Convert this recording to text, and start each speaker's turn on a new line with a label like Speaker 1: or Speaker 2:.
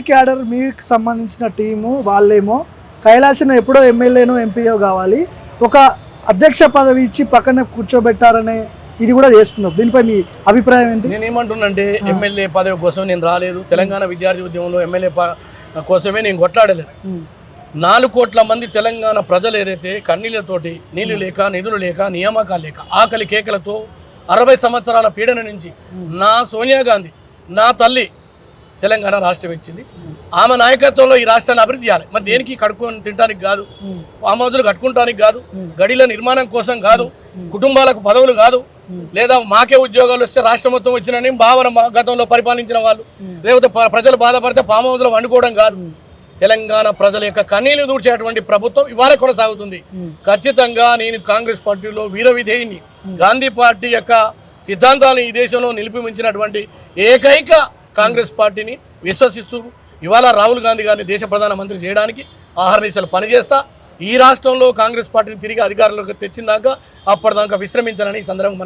Speaker 1: Cadre మీకు సంబంధించిన team వాళ్ళేమో కైలాసను ఎప్పుడో ఎమ్మెల్యేనో ఎంపీఓ కావాలి, ఒక అధ్యక్ష పదవి ఇచ్చి పక్కనే కూర్చోబెట్టారనే ఇది కూడా చేస్తున్నారు. దీనిపై మీ అభిప్రాయం ఏంటి?
Speaker 2: నేను ఏమంటున్నానంటే ఎమ్మెల్యే పదవి కోసం నేను రాలేదు. తెలంగాణ విద్యార్థి ఉద్యమంలో ఎమ్మెల్యే కోసమే నేను కొట్లాడలేదు. 4 కోట్ల మంది తెలంగాణ ప్రజలు ఏదైతే కన్నీళ్లతోటి నీళ్లు లేక, నిధులు లేక, నియామకాలు లేక, ఆకలి కేకలతో 60 సంవత్సరాల పీడన నుంచి నా సోనియా గాంధీ, నా తల్లి తెలంగాణ రాష్ట్రం ఇచ్చింది. ఆమె నాయకత్వంలో ఈ రాష్ట్రాన్ని అభివృద్ధి చేయాలి. మరి దేనికి కడుక్కొని తినడానికి కాదు, ఆమోదులు కట్టుకుంటానికి కాదు, గడిల నిర్మాణం కోసం కాదు, కుటుంబాలకు పదవులు కాదు, లేదా మాకే ఉద్యోగాలు వస్తే రాష్ట్రం మొత్తం వచ్చినని భావన గతంలో పరిపాలించిన వాళ్ళు, లేకపోతే ప్రజలు బాధపడితే పామోదులు వండుకోవడం కాదు. తెలంగాణ ప్రజల యొక్క కన్నీళ్లు దూర్చేటువంటి ప్రభుత్వం ఇవాళ కొనసాగుతుంది. ఖచ్చితంగా నేను కాంగ్రెస్ పార్టీలో వీర విధేయుని, గాంధీ పార్టీ యొక్క సిద్ధాంతాలను ఈ దేశంలో నిలిపిమించినటువంటి ఏకైక కాంగ్రెస్ పార్టీని విశ్వసిస్తూ ఇవాళ రాహుల్ గాంధీ గారిని దేశ ప్రధానమంత్రి చేయడానికి ఆహర్నిశలు పనిచేస్తా. ఈ రాష్ట్రంలో కాంగ్రెస్ పార్టీని తిరిగి అధికారంలోకి తెచ్చిందాక అప్పటిదాకా విశ్రమించాలని ఈ సందర్భంగా మనం